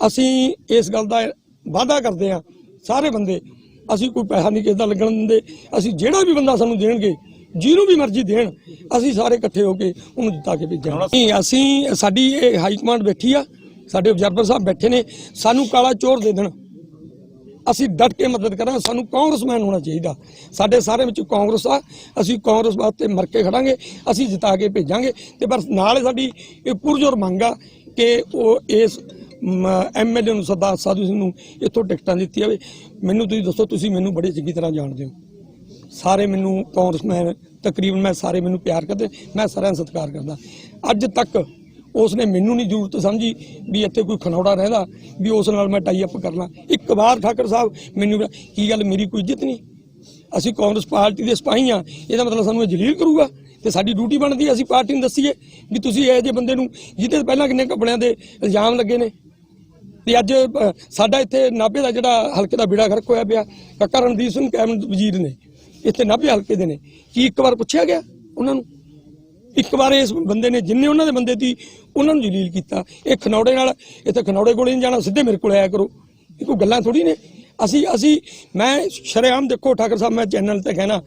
ਅਸੀਂ ਇਸ ਗੱਲ ਦਾ ਵਾਅਦਾ ਕਰਦੇ ਹਾਂ ਸਾਰੇ ਬੰਦੇ, ਅਸੀਂ ਕੋਈ ਪੈਸਾ ਨਹੀਂ ਕਿਸੇ ਦਾ ਲੱਗਣ ਦਿੰਦੇ। ਅਸੀਂ ਜਿਹੜਾ ਵੀ ਬੰਦਾ ਸਾਨੂੰ ਦੇਣਗੇ, ਜਿਹਨੂੰ ਵੀ ਮਰਜ਼ੀ ਦੇਣ, ਅਸੀਂ ਸਾਰੇ ਇਕੱਠੇ ਹੋ ਕੇ ਉਹਨੂੰ ਜਿੱਤਾ ਕੇ ਭੇਜਾਂਗੇ। ਅਸੀਂ ਸਾਡੀ ਇਹ ਹਾਈ ਕਮਾਂਡ ਬੈਠੀ ਆ, ਸਾਡੇ ਅਬਜ਼ਰਵਰ ਸਾਹਿਬ ਬੈਠੇ ਨੇ, ਸਾਨੂੰ ਕਾਲਾ ਚੋਰ ਦੇ ਦੇਣ, ਅਸੀਂ ਡਟ ਕੇ ਮਦਦ ਕਰਾਂਗੇ। ਸਾਨੂੰ ਕਾਂਗਰਸਮੈਨ ਹੋਣਾ ਚਾਹੀਦਾ, ਸਾਡੇ ਸਾਰੇ ਵਿੱਚ ਕਾਂਗਰਸ ਆ, ਅਸੀਂ ਕਾਂਗਰਸ ਵਾਸਤੇ ਮਰ ਕੇ ਖੜਾਂਗੇ, ਅਸੀਂ ਜਿਤਾ ਕੇ ਭੇਜਾਂਗੇ। ਤੇ ਪਰ ਨਾਲ ਸਾਡੀ ਇਹ ਪੁਰਜੋਰ ਮੰਗ ਆ ਕਿ ਉਹ ਇਸ MLA ਨੂੰ ਸਰਦਾਰ ਸਾਧੂ ਸਿੰਘ ਨੂੰ ਇੱਥੋਂ ਟਿਕਟਾਂ ਦਿੱਤੀ ਜਾਵੇ। ਮੈਨੂੰ ਤੁਸੀਂ ਦੱਸੋ, ਤੁਸੀਂ ਮੈਨੂੰ ਬੜੀ ਚੰਗੀ ਤਰ੍ਹਾਂ ਜਾਣਦੇ ਹੋ, ਸਾਰੇ ਮੈਨੂੰ ਕਾਂਗਰਸਮੈਨ ਤਕਰੀਬਨ ਮੈਂ ਸਾਰੇ ਮੈਨੂੰ ਪਿਆਰ ਕਰਦੇ, ਮੈਂ ਸਾਰਿਆਂ ਦਾ ਸਤਿਕਾਰ ਕਰਦਾ। ਅੱਜ ਤੱਕ ਉਸਨੇ ਮੈਨੂੰ ਨਹੀਂ ਜ਼ਰੂਰਤ ਸਮਝੀ ਵੀ ਇੱਥੇ ਕੋਈ ਖਨੌੜਾ ਰਹਿੰਦਾ ਵੀ ਉਸ ਨਾਲ ਮੈਂ ਟਾਈ ਅਪ ਕਰਨਾ। ਇੱਕ ਵਾਰ ਠਾਕਰ ਸਾਹਿਬ ਮੈਨੂੰ ਕੀ ਗੱਲ, ਮੇਰੀ ਕੋਈ ਇੱਜ਼ਤ ਨਹੀਂ? ਅਸੀਂ ਕਾਂਗਰਸ ਪਾਰਟੀ ਦੇ ਸਿਪਾਹੀ ਆ, ਇਹਦਾ ਮਤਲਬ ਸਾਨੂੰ ਇਹ ਜਲੀਲ ਕਰੂਗਾ? ਤੇ ਸਾਡੀ ਡਿਊਟੀ ਬਣਦੀ ਅਸੀਂ ਪਾਰਟੀ ਨੂੰ ਦੱਸੀਏ ਵੀ ਤੁਸੀਂ ਇਹੋ ਜਿਹੇ ਬੰਦੇ ਨੂੰ, ਜਿਹਦੇ ਪਹਿਲਾਂ ਕਿੰਨੇ ਕੱਪੜਿਆਂ ਦੇ ਇਲਜ਼ਾਮ ਲੱਗੇ ਨੇ। ਤੇ ਅੱਜ ਸਾਡਾ ਇੱਥੇ ਨਾਭੇ ਦਾ ਜਿਹੜਾ ਹਲਕੇ ਦਾ ਬੇੜਾ ਗਰਕ ਹੋਇਆ ਪਿਆ, ਕਾਕਾ ਰਣਦੀਪ ਸਿੰਘ ਕੈਬਨਿਟ ਵਜ਼ੀਰ ਨੇ ਇੱਥੇ ਨਾਭੇ ਹਲਕੇ ਦੇ ਨੇ, ਕੀ ਇੱਕ ਵਾਰ ਪੁੱਛਿਆ ਗਿਆ ਉਹਨਾਂ ਨੂੰ? ਇੱਕ ਵਾਰ ਇਸ ਬੰਦੇ ਨੇ, ਜਿੰਨੇ ਉਹਨਾਂ ਦੇ ਬੰਦੇ ਸੀ ਉਹਨਾਂ ਨੂੰ ਜਲੀਲ ਕੀਤਾ। ਇਹ ਖਨੌੜੇ ਨਾਲ, ਇੱਥੇ ਖਨੌੜੇ ਕੋਲੇ ਨਹੀਂ ਜਾਣਾ, ਸਿੱਧੇ ਮੇਰੇ ਕੋਲ ਆਇਆ ਕਰੋ। ਇਹ ਕੋਈ ਗੱਲਾਂ ਥੋੜੀ ਨੇ। ਅਸੀਂ ਮੈਂ ਸ਼ਰੇਆਮ ਦੇਖੋ ਠਾਕਰ ਸਾਹਿਬ, ਮੈਂ ਚੈਨਲ ਤੇ ਕਹਿਣਾ,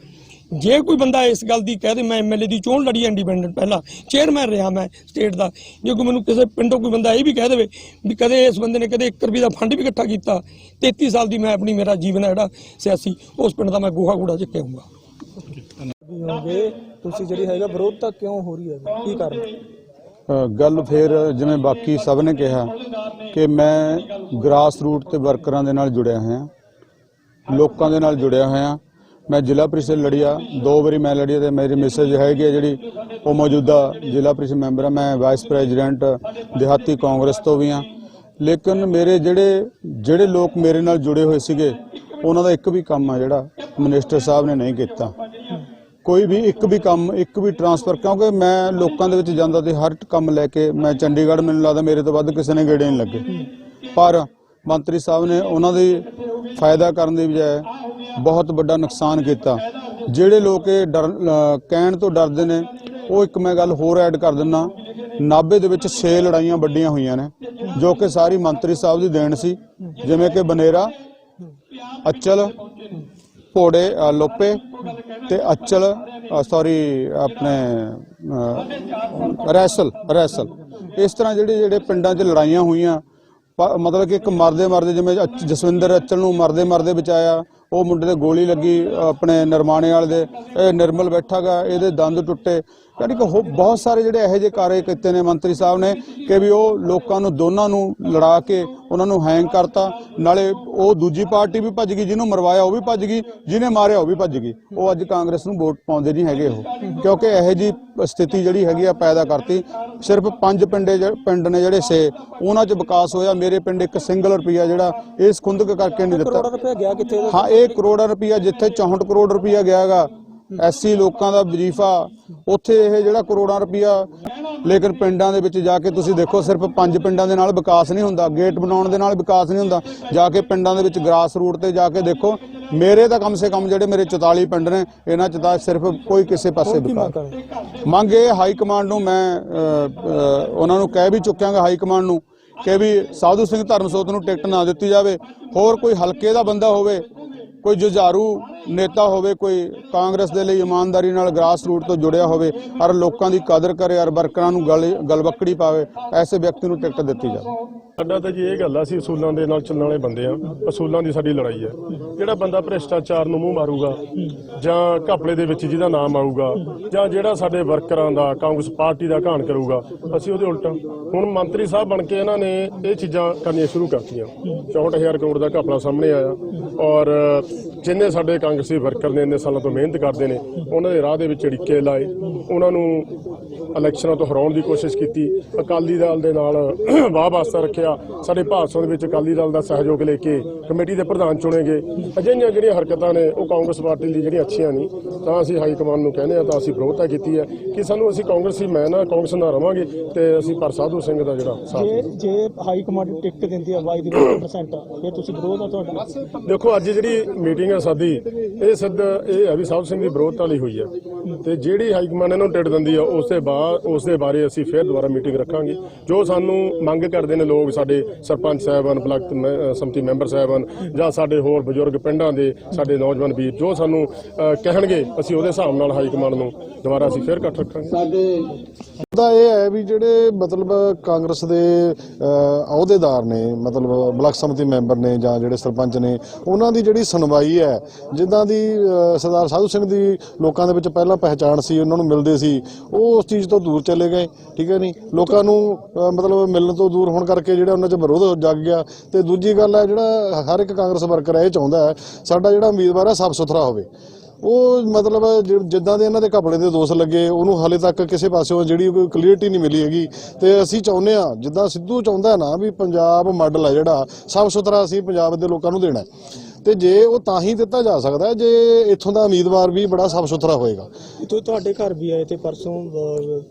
ਜੇ ਕੋਈ ਬੰਦਾ ਇਸ ਗੱਲ ਦੀ ਕਹਿ ਦੇ ਮੈਂ MLA ਦੀ ਚੋਣ ਲੜੀ ਇੰਡੀਪੈਂਡੈਂਟ, ਪਹਿਲਾਂ ਚੇਅਰਮੈਨ ਰਿਹਾ ਮੈਂ ਸਟੇਟ ਦਾ, ਜੇ ਕੋਈ ਮੈਨੂੰ ਕਿਸੇ ਪਿੰਡੋਂ ਕੋਈ ਬੰਦਾ ਇਹ ਵੀ ਕਹਿ ਦੇਵੇ ਵੀ ਕਦੇ ਇਸ ਬੰਦੇ ਨੇ ਕਦੇ 1 ਰੁਪਏ ਦਾ ਫੰਡ ਵੀ ਇਕੱਠਾ ਕੀਤਾ, 33 ਸਾਲ ਦੀ ਮੈਂ ਮੇਰਾ ਜੀਵਨ ਹੈ ਜਿਹੜਾ ਸਿਆਸੀ, ਉਸ ਪਿੰਡ ਦਾ ਮੈਂ ਗੋਹਾ ਕੂੜਾ ਚੱਕਿਆ ਹੋਊਗਾ। ਤੁਸੀਂ ਜਿਹੜੀ ਹੈਗਾ ਵਿਰੋਧਤਾ ਕਿਉਂ ਹੋ ਰਹੀ ਹੈ, ਕੀ ਕਾਰਨ? ਗੱਲ ਫਿਰ ਜਿਵੇਂ ਬਾਕੀ ਸਭ ਨੇ ਕਿਹਾ ਕਿ ਮੈਂ ਗ੍ਰਾਸ ਰੂਟ ਤੇ ਵਰਕਰਾਂ ਦੇ ਨਾਲ ਜੁੜਿਆ ਹੋਇਆ, ਲੋਕਾਂ ਦੇ ਨਾਲ ਜੁੜਿਆ ਹੋਇਆ। ਮੈਂ ਜ਼ਿਲ੍ਹਾ ਪ੍ਰੀਸ਼ਦ ਲੜਿਆ, 2 ਵਾਰੀ ਮੈਂ ਲੜੀ, ਤੇ ਮੇਰੀ ਮੈਸੇਜ ਹੈਗੀ ਹੈ ਜਿਹੜੀ ਉਹ ਮੌਜੂਦਾ ਜ਼ਿਲ੍ਹਾ ਪ੍ਰੀਸ਼ਦ ਮੈਂਬਰ ਆ, ਮੈਂ ਵਾਈਸ ਪ੍ਰੈਜ਼ੀਡੈਂਟ ਦਿਹਾਤੀ ਕਾਂਗਰਸ ਤੋਂ ਵੀ ਹਾਂ। ਲੇਕਿਨ ਮੇਰੇ ਜਿਹੜੇ ਲੋਕ ਮੇਰੇ ਨਾਲ ਜੁੜੇ ਹੋਏ ਸੀਗੇ, ਉਹਨਾਂ ਦਾ ਇੱਕ ਵੀ ਕੰਮ ਆ ਜਿਹੜਾ ਮਿਨਿਸਟਰ ਸਾਹਿਬ ਨੇ ਨਹੀਂ ਕੀਤਾ। ਕੋਈ ਵੀ ਇੱਕ ਵੀ ਕੰਮ, ਇੱਕ ਵੀ ਟਰਾਂਸਫਰ, ਕਿਉਂਕਿ ਮੈਂ ਲੋਕਾਂ ਦੇ ਵਿੱਚ ਜਾਂਦਾ ਤੇ ਹਰ ਕੰਮ ਲੈ ਕੇ ਮੈਂ ਚੰਡੀਗੜ੍ਹ, ਮੈਨੂੰ ਲੱਗਦਾ ਮੇਰੇ ਤੋਂ ਵੱਧ ਕਿਸੇ ਨੇ ਗੇੜੇ ਨਹੀਂ ਲੱਗੇ। ਪਰ ਮੰਤਰੀ ਸਾਹਿਬ ਨੇ ਉਹਨਾਂ ਦੀ ਫਾਇਦਾ ਕਰਨ ਦੀ ਬਜਾਏ ਬਹੁਤ ਵੱਡਾ ਨੁਕਸਾਨ ਕੀਤਾ। ਜਿਹੜੇ ਲੋਕ ਇਹ ਕਹਿਣ ਤੋਂ ਡਰਦੇ ਨੇ, ਉਹ ਇੱਕ ਮੈਂ ਗੱਲ ਹੋਰ ਐਡ ਕਰ ਦਿੰਦਾ, ਨਾਭੇ ਦੇ ਵਿੱਚ 6 ਲੜਾਈਆਂ ਵੱਡੀਆਂ ਹੋਈਆਂ ਨੇ, ਜੋ ਕਿ ਸਾਰੀ ਮੰਤਰੀ ਸਾਹਿਬ ਦੀ ਦੇਣ ਸੀ। ਜਿਵੇਂ ਕਿ ਬਨੇਰਾ, ਅਚਲ, ਭੋੜੇ ਲੋਪੇ ਤੇ ਅਚਲ ਆਪਣੇ ਰੈਸਲ, ਇਸ ਤਰ੍ਹਾਂ ਜਿਹੜੇ ਪਿੰਡਾਂ 'ਚ ਲੜਾਈਆਂ ਹੋਈਆਂ, ਮਤਲਬ ਕਿ ਇੱਕ ਮਰਦੇ ਜਿਵੇਂ ਜਸਵਿੰਦਰ ਅਚਲ ਨੂੰ ਮਰਦੇ ਬਚਾਇਆ, ਉਹ ਮੁੰਡੇ ਤੇ ਗੋਲੀ ਲੱਗੀ ਆਪਣੇ ਨਰਮਾਣੇ ਵਾਲੇ ਦੇ, ਇਹ ਨਿਰਮਲ ਬੈਠਾ ਗਾ, ਇਹਦੇ ਦੰਦ ਟੁੱਟੇ। ਯਾਨੀ ਕਿ ਬਹੁਤ ਸਾਰੇ ਜਿਹੜੇ ਇਹੋ ਜਿਹੇ ਕਾਰੇ ਕੀਤੇ ਨੇ ਮੰਤਰੀ ਸਾਹਿਬ ਨੇ ਕਿ ਵੀ ਉਹ ਲੋਕਾਂ ਨੂੰ ਦੋਨਾਂ ਨੂੰ ਲੜਾ ਕੇ ਉਹਨਾਂ ਨੂੰ ਹੈਂਗ ਕਰਤਾ। ਨਾਲੇ ਉਹ ਦੂਜੀ ਪਾਰਟੀ ਵੀ ਭੱਜ ਗਈ, ਜਿਹਨੂੰ ਮਰਵਾਇਆ ਉਹ ਵੀ ਭੱਜ ਗਈ, ਜਿਹਨੇ ਮਾਰਿਆ ਉਹ ਵੀ ਭੱਜ ਗਈ। ਉਹ ਅੱਜ ਕਾਂਗਰਸ ਨੂੰ ਵੋਟ ਪਾਉਂਦੇ ਨਹੀਂ ਹੈਗੇ ਉਹ, ਕਿਉਂਕਿ ਇਹੋ ਜਿਹੀ ਸਥਿਤੀ ਜਿਹੜੀ ਹੈਗੀ ਆ ਪੈਦਾ ਕਰਤੀ। ਸਿਰਫ 5 ਪਿੰਡ ਨੇ ਜਿਹੜੇ ਸੇ, ਉਹਨਾਂ 'ਚ ਵਿਕਾਸ ਹੋਇਆ। ਮੇਰੇ ਪਿੰਡ ਇੱਕ ਸਿੰਗਲ ਰੁਪਈਆ ਜਿਹੜਾ ਇਸ ਖੁੰਦਕ ਕਰਕੇ ਨਹੀਂ ਦਿੱਤਾ। ਹਾਂ, ਇਹ ਕਰੋੜਾਂ ਰੁਪਈਆ, ਜਿੱਥੇ 64 ਕਰੋੜ ਰੁਪਈਆ ਗਿਆ ਗਾ ਐਸੀ ਲੋਕਾਂ ਦਾ ਵਜ਼ੀਫਾ, ਉੱਥੇ ਇਹ ਜਿਹੜਾ ਕਰੋੜਾਂ ਰੁਪਈਆ। ਲੇਕਿਨ ਪਿੰਡਾਂ ਦੇ ਵਿੱਚ ਜਾ ਕੇ ਤੁਸੀਂ ਦੇਖੋ, ਸਿਰਫ 5 ਪਿੰਡਾਂ ਦੇ ਨਾਲ ਵਿਕਾਸ ਨਹੀਂ ਹੁੰਦਾ, ਗੇਟ ਬਣਾਉਣ ਦੇ ਨਾਲ ਵਿਕਾਸ ਨਹੀਂ ਹੁੰਦਾ। ਜਾ ਕੇ ਪਿੰਡਾਂ ਦੇ ਵਿੱਚ ਗ੍ਰਾਸ ਰੂਟ ਤੇ ਜਾ ਕੇ ਦੇਖੋ। ਮੇਰੇ ਤਾਂ ਕਮ ਸੇ ਕਮ ਜਿਹੜੇ ਮੇਰੇ 44 ਪਿੰਡ ਨੇ, ਇਹਨਾਂ 'ਚ ਤਾਂ ਸਿਰਫ ਕੋਈ ਕਿਸੇ ਪਾਸੇ ਵਿਕਾਸ। ਮੰਗ ਇਹ ਹਾਈ ਕਮਾਂਡ ਨੂੰ, ਮੈਂ ਉਹਨਾਂ ਨੂੰ ਕਹਿ ਵੀ ਚੁੱਕਿਆਂਗਾ ਹਾਈ ਕਮਾਂਡ ਨੂੰ ਕਿ ਵੀ ਸਾਧੂ ਸਿੰਘ ਧਰਮਸੋਤ ਨੂੰ ਟਿਕਟ ਨਾ ਦਿੱਤੀ ਜਾਵੇ। ਹੋਰ ਕੋਈ ਹਲਕੇ ਦਾ ਬੰਦਾ ਹੋਵੇ, ਕੋਈ ਜੁਝਾਰੂ ਨੇਤਾ ਹੋਵੇ, ਕੋਈ ਕਾਂਗਰਸ ਦੇ ਲਈ ਇਮਾਨਦਾਰੀ ਨਾਲ ਗ੍ਰਾਸ ਰੂਟ ਤੋਂ ਜੁੜਿਆ ਹੋਵੇ, ਔਰ ਲੋਕਾਂ ਦੀ ਕਦਰ ਕਰੇ, ਔਰ ਵਰਕਰਾਂ ਨੂੰ ਗਲਵੱਕੜੀ ਪਾਵੇ, ਐਸੇ ਵਿਅਕਤੀ ਨੂੰ ਟਿਕਟ ਦਿੱਤੀ ਜਾਵੇ। ਸਾਡਾ ਤਾਂ ਜੀ ਇਹ ਗੱਲ ਆ, ਅਸੀਂ ਅਸੂਲਾਂ ਦੇ ਨਾਲ ਚੱਲਣ ਵਾਲੇ ਬੰਦੇ ਆ। ਅਸੂਲਾਂ ਦੀ ਸਾਡੀ ਲੜਾਈ ਹੈ। ਜਿਹੜਾ ਬੰਦਾ ਭ੍ਰਿਸ਼ਟਾਚਾਰ ਨੂੰ ਮੂੰਹ ਮਾਰੂਗਾ ਜਾਂ ਘਪਲੇ ਦੇ ਵਿੱਚ ਜਿਹਦਾ ਨਾਮ ਆਊਗਾ ਜਾਂ ਜਿਹੜਾ ਸਾਡੇ ਵਰਕਰਾਂ ਦਾ ਕਾਂਗਰਸ ਪਾਰਟੀ ਦਾ ਘਾਣ ਕਰੂਗਾ, ਅਸੀਂ ਉਹਦੇ ਉਲਟ। ਹੁਣ ਮੰਤਰੀ ਸਾਹਿਬ ਬਣ ਕੇ ਇਹਨਾਂ ਨੇ ਇਹ ਚੀਜ਼ਾਂ ਕਰਨੀਆਂ ਸ਼ੁਰੂ ਕਰਤੀਆਂ। 64,000 ਕਰੋੜ ਦਾ ਘਪਲਾ ਸਾਹਮਣੇ ਆਇਆ ਔਰ ਜਿੰਨੇ ਸਾਡੇ ਕਾਂਗਰਸੀ ਵਰਕਰ ਨੇ ਇੰਨੇ ਸਾਲਾਂ ਤੋਂ ਮਿਹਨਤ ਕਰਦੇ ਨੇ, ਉਹਨਾਂ ਦੇ ਰਾਹ ਦੇ ਵਿੱਚ ਢਿੱਕੇ ਲਾਏ, ਉਹਨਾਂ ਨੂੰ ਇਲੈਕਸ਼ਨਾਂ ਤੋਂ ਹਰਾਉਣ ਦੀ ਕੋਸ਼ਿਸ਼ ਕੀਤੀ। ਅਕਾਲੀ ਦਲ ਦੇ ਨਾਲ ਵਾਹ ਵਾਸਤਾ ਰੱਖਿਆ। ਸਾਡੇ ਭਾਰਤ ਦੇ ਵਿੱਚ ਅਕਾਲੀ ਦਲ ਦਾ ਸਹਿਯੋਗ ਲੈ ਕੇ ਕਮੇਟੀ ਦੇ ਪ੍ਰਧਾਨ ਚੁਣੇ ਗਏ। ਅਜਿਹੀਆਂ ਜਿਹੜੀਆਂ ਹਰਕਤਾਂ ਨੇ ਉਹ ਕਾਂਗਰਸ ਪਾਰਟੀ ਲਈ ਜਿਹੜੀਆਂ ਅੱਛੀਆਂ ਨਹੀਂ, ਤਾਂ ਅਸੀਂ ਹਾਈ ਕਮਾਂਡ ਨੂੰ ਕਹਿੰਦੇ ਆ, ਤਾਂ ਅਸੀਂ ਵਿਰੋਧਤਾ ਕੀਤੀ ਹੈ ਕਿ ਸਾਨੂੰ, ਅਸੀਂ ਕਾਂਗਰਸੀ ਮੈਂ ਨਾ ਕਾਂਗਰਸ ਨਾਲ ਰਵਾਂਗੇ ਤੇ ਅਸੀਂ ਪਰ ਸਾਧੂ ਸਿੰਘ ਦਾ ਜਿਹੜਾ ਸਾਥ। ਜੇ ਹਾਈ ਕਮਾਂਡ ਟਿਕਟ ਦਿੰਦੀ ਹੈ ਆਵਾਜ਼ ਦੀ 50%, ਫਿਰ ਤੁਸੀਂ ਵਿਰੋਧ ਆ ਤੁਹਾਡਾ? ਦੇਖੋ, ਅੱਜ ਜਿਹੜੀ ਮੀਟਿੰਗ ਹੈ ਸਾਡੀ, ਇਹ ਸਿੱਧ ਇਹ ਹੈ ਵੀ ਸਾਧੂ ਸਿੰਘ ਦੀ ਵਿਰੋਧਤਾ ਲਈ ਹੋਈ ਹੈ ਤੇ ਜਿਹੜੀ ਹਾਈ ਕਮਾਂਡ ਇਹਨਾਂ ਨੂੰ ਟਿਕਟ ਦਿੰਦੀ ਆ ਉਸ ਦੇ ਬਾਰੇ ਅਸੀਂ ਫਿਰ ਦੁਬਾਰਾ ਮੀਟਿੰਗ ਰੱਖਾਂਗੇ। ਜੋ ਸਾਨੂੰ ਮੰਗ ਕਰਦੇ ਨੇ ਲੋਕ, ਸਾਡੇ ਸਰਪੰਚ ਸਾਹਿਬਾਨ, ਬਲਾਕ ਸੰਮਤੀ ਮੈਂਬਰ ਸਾਹਿਬਾਨ ਜਾਂ ਸਾਡੇ ਹੋਰ ਬਜ਼ੁਰਗ ਪਿੰਡਾਂ ਦੇ ਸਾਡੇ ਨੌਜਵਾਨ ਵੀਰ, ਜੋ ਸਾਨੂੰ ਕਹਿਣਗੇ ਅਸੀਂ ਉਹਦੇ ਹਿਸਾਬ ਨਾਲ ਹਾਈ ਕਮਾਂਡ ਨੂੰ ਦੁਬਾਰਾ ਅਸੀਂ ਫਿਰ ਇਕੱਠ ਰੱਖਾਂਗੇ। ਦਾ ਇਹ ਹੈ ਵੀ ਜਿਹੜੇ ਮਤਲਬ ਕਾਂਗਰਸ ਦੇ ਅਹੁਦੇਦਾਰ ਨੇ, ਮਤਲਬ ਬਲਾਕ ਸੰਮਤੀ ਮੈਂਬਰ ਨੇ ਜਾਂ ਜਿਹੜੇ ਸਰਪੰਚ ਨੇ, ਉਹਨਾਂ ਦੀ ਜਿਹੜੀ ਸੁਣਵਾਈ ਹੈ, ਜਿੱਦਾਂ ਦੀ ਸਰਦਾਰ ਸਾਧੂ ਸਿੰਘ ਦੀ ਲੋਕਾਂ ਦੇ ਵਿੱਚ ਪਹਿਲਾਂ ਪਹਿਚਾਣ ਸੀ, ਉਹਨਾਂ ਨੂੰ ਮਿਲਦੇ ਸੀ, ਉਹ ਉਸ ਚੀਜ਼ ਤੋਂ ਦੂਰ ਚਲੇ ਗਏ। ਠੀਕ ਹੈ ਨਹੀਂ, ਲੋਕਾਂ ਨੂੰ ਮਤਲਬ ਮਿਲਣ ਤੋਂ ਦੂਰ ਹੋਣ ਕਰਕੇ ਜਿਹੜਾ ਉਹਨਾਂ 'ਚ ਵਿਰੋਧ ਜਾਗ ਗਿਆ। ਤੇ ਦੂਜੀ ਗੱਲ ਹੈ, ਜਿਹੜਾ ਹਰ ਇੱਕ ਕਾਂਗਰਸ ਵਰਕਰ ਇਹ ਚਾਹੁੰਦਾ ਹੈ ਸਾਡਾ ਜਿਹੜਾ ਉਮੀਦਵਾਰ ਹੈ ਸਾਫ਼ ਸੁਥਰਾ ਹੋਵੇ। ਉਹ ਮਤਲਬ ਜਿੱਦਾਂ ਦੇ ਇਹਨਾਂ ਦੇ ਘਪਲੇ ਦੇ ਦੋਸ਼ ਲੱਗੇ, ਉਹਨੂੰ ਹਾਲੇ ਤੱਕ ਕਿਸੇ ਪਾਸਿਓਂ ਜਿਹੜੀ ਕੋਈ ਕਲੀਅਰਟੀ ਨਹੀਂ ਮਿਲੀ ਹੈਗੀ। ਤੇ ਅਸੀਂ ਚਾਹੁੰਦੇ ਹਾਂ, ਜਿੱਦਾਂ ਸਿੱਧੂ ਚਾਹੁੰਦਾ ਨਾ ਵੀ ਪੰਜਾਬ ਮਾਡਲ ਹੈ ਜਿਹੜਾ ਸਾਫ਼ ਸੁਥਰਾ, ਅਸੀਂ ਪੰਜਾਬ ਦੇ ਲੋਕਾਂ ਨੂੰ ਦੇਣਾ। ਤੇ ਜੇ ਉਹ ਤਾਂ ਹੀ ਦਿੱਤਾ ਜਾ ਸਕਦਾ ਜੇ ਇੱਥੋਂ ਦਾ ਉਮੀਦਵਾਰ ਵੀ ਬੜਾ ਸਾਫ਼ ਸੁਥਰਾ ਹੋਏਗਾ। ਤੁਹਾਡੇ ਘਰ ਵੀ ਆਏ ਤੇ ਪਰਸੋਂ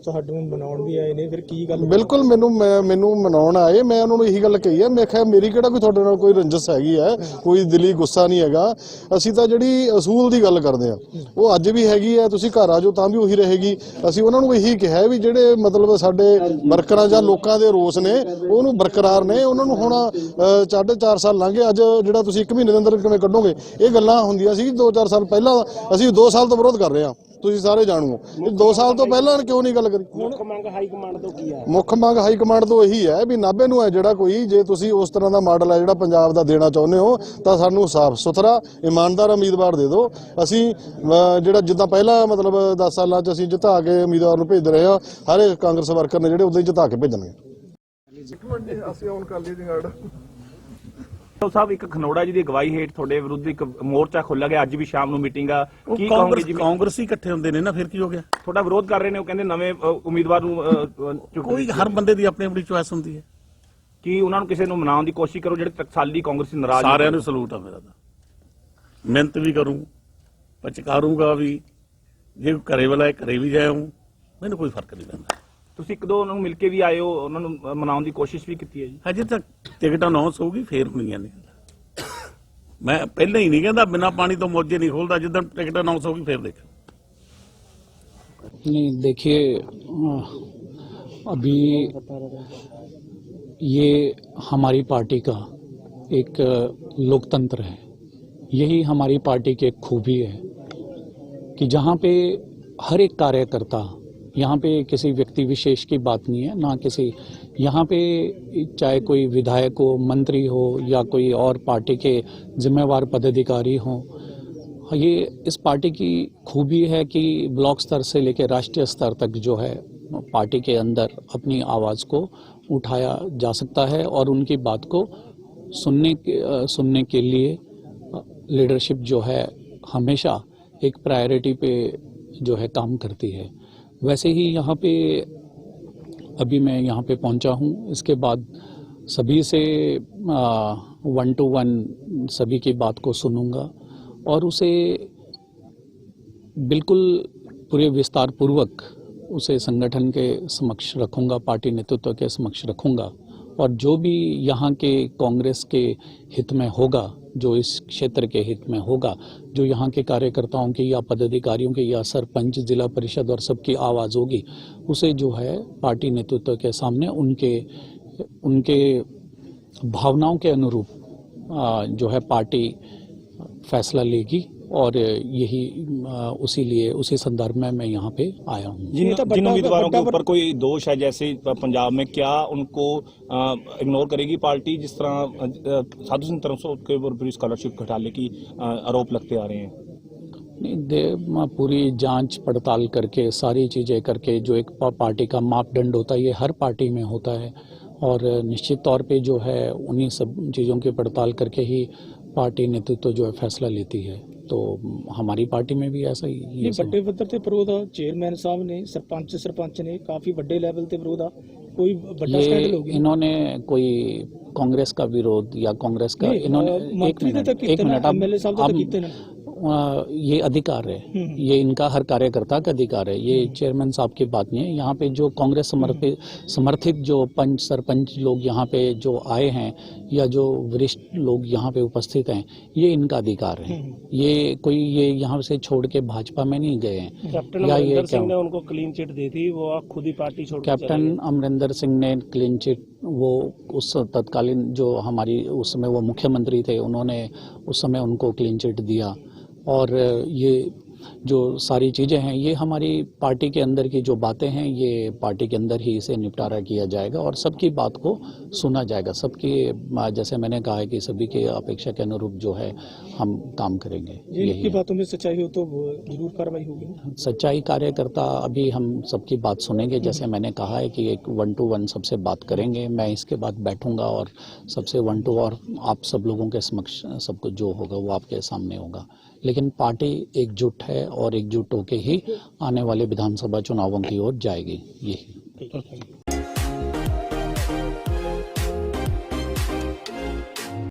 ਤੁਹਾਨੂੰ ਮਨਾਉਣ ਵੀ ਆਏ ਨੇ, ਫਿਰ ਕੀ ਗੱਲ? ਬਿਲਕੁਲ, ਮੈਨੂੰ ਮਨਾਉਣ ਆਏ। ਮੈਂ ਉਹਨਾਂ ਨੂੰ ਇਹੀ ਗੱਲ ਕਹੀ ਹੈ, ਮੈਂ ਕਿਹਾ ਮੇਰੀ ਕਿਹੜਾ ਕੋਈ ਤੁਹਾਡੇ ਨਾਲ ਕੋਈ ਰੰਜਿਸ਼ ਹੈਗੀ ਹੈ, ਕੋਈ ਦਿਲੀ ਗੁੱਸਾ ਨਹੀਂ ਹੈਗਾ। ਅਸੀਂ ਤਾਂ ਜਿਹੜੀ ਅਸੂਲ ਦੀ ਗੱਲ ਕਰਦੇ ਆ ਉਹ ਅੱਜ ਵੀ ਹੈਗੀ ਹੈ। ਤੁਸੀਂ ਘਰ ਆ ਜਾਓ ਤਾਂ ਵੀ ਉਹੀ ਰਹੇਗੀ। ਅਸੀਂ ਉਹਨਾਂ ਨੂੰ ਇਹੀ ਕਿਹਾ ਵੀ ਜਿਹੜੇ ਮਤਲਬ ਸਾਡੇ ਵਰਕਰਾਂ ਜਾਂ ਲੋਕਾਂ ਦੇ ਰੋਸ ਨੇ ਉਹਨੂੰ ਬਰਕਰਾਰ ਨੇ, ਉਹਨਾਂ ਨੂੰ ਹੁਣ 4.5 ਸਾਲ ਲੰਘ ਗਏ। ਅੱਜ ਜਿਹੜਾ ਤੁਸੀਂ 1 ਮਹੀਨੇ ਦੇ ਅੰਦਰ ਕਿਵੇਂ ਕੱਢੋਗੇ? ਇਹ ਗੱਲਾਂ ਹੁੰਦੀਆਂ ਸੀ 2-4 ਸਾਲ ਪਹਿਲਾਂ। ਅਸੀਂ 2 ਸਾਲ ਤੋਂ ਵਿਰੋਧ ਕਰ ਰਹੇ ਹਾਂ, ਤੁਸੀਂ ਸਾਰੇ ਜਾਣੋ। 2 ਸਾਲ ਤੋਂ ਪਹਿਲਾਂ ਕਿਉਂ ਨਹੀਂ ਗੱਲ ਕਰੀ? ਮੁੱਖ ਮੰਗ ਹਾਈ ਕਮਾਂਡ ਤੋਂ ਕੀ ਹੈ? ਮੁੱਖ ਮੰਗ ਹਾਈ ਕਮਾਂਡ ਤੋਂ ਇਹੀ ਹੈ ਵੀ ਨਾਭੇ ਨੂੰ ਹੈ ਜਿਹੜਾ ਕੋਈ, ਜੇ ਤੁਸੀਂ ਉਸ ਤਰ੍ਹਾਂ ਦਾ ਮਾਡਲ ਹੈ ਜਿਹੜਾ ਪੰਜਾਬ ਦਾ ਦੇਣਾ ਚਾਹੁੰਦੇ ਹੋ ਤਾਂ ਸਾਨੂੰ ਸਾਫ਼ ਸੁਥਰਾ ਇਮਾਨਦਾਰ ਉਮੀਦਵਾਰ ਦੇ ਦਿਓ। ਅਸੀਂ ਜਿਹੜਾ ਜਿੱਦਾਂ ਪਹਿਲਾਂ ਮਤਲਬ 10 ਸਾਲਾਂ 'ਚ ਅਸੀਂ ਜਿਤਾ ਕੇ ਉਮੀਦਵਾਰ ਨੂੰ ਭੇਜ ਰਹੇ ਹਾਂ, ਹਰ ਇੱਕ ਕਾਂਗਰਸ ਵਰਕਰ ਨੇ ਜਿਹੜੇ ਉਦੋਂ ਹੀ ਜਿਤਾ ਕੇ ਭੇਜਣਗੇ। ਅਸੀਂ ਹੁਣ ਕਰ ਲਈ ਜਗੜ ਸਾਹਿਬ, ਇੱਕ ਖਨੋੜਾ ਜੀ ਦੀ ਅਗਵਾਈ ਹੇਠ ਤੁਹਾਡੇ ਵਿਰੁੱਧ ਇੱਕ ਮੋਰਚਾ ਖੋਲ੍ਹਿਆ ਗਿਆ। ਅੱਜ ਵੀ ਸ਼ਾਮ ਨੂੰ ਮੀਟਿੰਗ ਆ। ਕੀ ਕਹੋਗੇ ਜੀ? ਕਾਂਗਰਸੀ ਇਕੱਠੇ ਹੁੰਦੇ ਨੇ ਨਾ, ਫਿਰ ਕੀ ਹੋ ਗਿਆ? ਤੁਹਾਡਾ ਵਿਰੋਧ ਕਰ ਰਹੇ ਨੇ, ਉਹ ਕਹਿੰਦੇ ਨਵੇਂ ਉਮੀਦਵਾਰ ਨੂੰ ਕੋਈ ਹਰ ਬੰਦੇ ਦੀ ਆਪਣੀ ਆਪਣੀ ਚੁਆਇਸ ਹੁੰਦੀ ਹੈ। ਕੀ ਉਹਨਾਂ ਨੂੰ ਕਿਸੇ ਨੂੰ ਮਨਾਉਣ ਦੀ ਕੋਸ਼ਿਸ਼ ਕਰੋ ਜਿਹੜੇ ਟਕਸਾਲੀ ਕਾਂਗਰਸੀ ਨਾਰਾਜ਼? ਸਾਰਿਆਂ ਨੂੰ ਸਲੂਟ ਆ ਮੇਰਾ ਤਾਂ। ਮਿਹਨਤ ਵੀ ਕਰੂੰ, ਪਚਕਾਰੂੰਗਾ ਵੀ। ਜੇ ਘਰੇ ਵਾਲਾ ਘਰੇ ਵੀ ਜਾਊਂ, ਮੈਨੂੰ ਕੋਈ ਫਰਕ ਨਹੀਂ ਪੈਂਦਾ। ਤੁਸੀਂ 1-2 ਨੂੰ ਮਿਲ ਕੇ ਵੀ ਆਏ ਹੋ, ਉਹਨਾਂ ਨੂੰ ਮਨਾਉਣ ਦੀ ਕੋਸ਼ਿਸ਼ ਵੀ ਕੀਤੀ ਹੈ ਜੀ? ਹਜੇ ਤੱਕ ਟਿਕਟ ਅਨਾਉਂਸ ਹੋਊਗੀ ਫੇਰ ਹੋਣੀਆਂ ਨੇ। ਮੈਂ ਪਹਿਲਾਂ ਹੀ ਨਹੀਂ ਕਹਿੰਦਾ ਬਿਨਾਂ ਪਾਣੀ ਤੋਂ ਮੋਜੇ ਨਹੀਂ ਖੋਲਦਾ। ਜਿੱਦਾਂ टिकट अनाउंस होगी फिर देखा। नहीं, देखिए, अभी ये हमारी पार्टी का एक लोकतंत्र है। यही हमारी पार्टी की एक खूबी है कि जहाँ पे हर एक कार्यकर्ता, यहाँ पे किसी व्यक्ति विशेष की बात नहीं है, ना किसी, यहाँ पे चाहे कोई विधायक हो, मंत्री हो या कोई और पार्टी के जिम्मेवार पदाधिकारी हो, ये इस पार्टी की खूबी है कि ब्लॉक स्तर से लेकर राष्ट्रीय स्तर तक जो है पार्टी के अंदर अपनी आवाज़ को उठाया जा सकता है और उनकी बात को सुनने के लिए लीडरशिप जो है हमेशा एक प्रायोरिटी पे जो है काम करती है। वैसे ही यहाँ पे अभी मैं यहाँ पे पहुँचा हूँ, इसके बाद सभी से 1-to-1 सभी की बात को सुनूंगा और उसे बिल्कुल पूरे विस्तार पूर्वक उसे संगठन के समक्ष रखूंगा, पार्टी नेतृत्व के समक्ष रखूंगा और जो भी यहाँ के कांग्रेस के हित में होगा, जो इस क्षेत्र के हित में होगा, जो यहाँ के कार्यकर्ताओं की या पदाधिकारियों की या सरपंच, जिला परिषद और सबकी आवाज़ होगी, उसे जो है पार्टी नेतृत्व के सामने उनके भावनाओं के अनुरूप जो है पार्टी फैसला लेगी और यही उसी संदर्भ में मैं यहाँ पे आया हूँ। जिन उम्मीदवारों के ऊपर कोई दोष है, जैसे पंजाब में, क्या उनको इग्नोर करेगी पार्टी? जिस तरह साधु सिंह तरफ के ऊपर स्कॉलरशिप घोटाले की आरोप लगते आ रहे हैं। नहीं, पूरी जांच पड़ताल करके सारी चीज़ें करके जो एक पार्टी का मापदंड होता है ये हर पार्टी में होता है, और निश्चित तौर पे जो है उन्हीं सब चीज़ों की पड़ताल करके ही पार्टी नेतृत्व जो है फैसला लेती है। तो हमारी पार्टी में भी ऐसा ही ਵੱਡੇ ਪੱਧਰ ਤੇ ਵਿਰੋਧ ਆ, ਚੇਅਰਮੈਨ ਸਾਹਿਬ ਨੇ, ਸਰਪੰਚ ਨੇ ਕਾਫੀ ਵੱਡੇ ਲੈਵਲ ਤੇ ਵਿਰੋਧ ਆ, ਕੋਈ ਵੱਡਾ ਸਕੈਂਡਲ ਹੋ ਗਿਆ। इन्होंने कोई कांग्रेस का विरोध या कांग्रेस का इन्होंने एक मिनट एमएलए साहब तो कीते ने, ये अधिकार है, ये इनका हर कार्यकर्ता का अधिकार है, ये चेयरमैन साहब की बात नहीं है। यहाँ पे जो कांग्रेस समर्थित जो पंच सरपंच लोग यहाँ पे जो आए हैं या जो वरिष्ठ लोग यहाँ पे उपस्थित हैं, ये इनका अधिकार है। ये यहाँ से छोड़ के भाजपा में नहीं गए हैं। कैप्टन अमरिंदर सिंह ने उनको क्लीन चिट दी थी, वो खुद ही पार्टी छोड़ के कैप्टन अमरिंदर सिंह ने क्लीन चिट, वो उस तत्कालीन जो हमारी उस समय वो मुख्यमंत्री थे, उन्होंने उस समय उनको क्लीन चिट दिया। और ये जो सारी चीज़ें हैं ये हमारी पार्टी के अंदर की जो बातें हैं ये पार्टी के अंदर ही इसे निपटारा किया जाएगा और सबकी बात को सुना जाएगा। सबकी, जैसे मैंने कहा है कि सभी की अपेक्षा के अनुरूप जो है हम काम करेंगे। यही बातों में सच्चाई हो तो जरूर कार्रवाई होगी। सच्चाई कार्यकर्ता, अभी हम सबकी बात सुनेंगे। जैसे मैंने कहा है कि एक 1-to-1 सबसे बात करेंगे। मैं इसके बाद बैठूंगा और सबसे 1-to और आप सब लोगों के समक्ष सब कुछ जो होगा वो आपके सामने होगा। लेकिन पार्टी एकजुट है और एकजुट होकर ही आने वाले विधानसभा चुनावों की ओर जाएगी। यही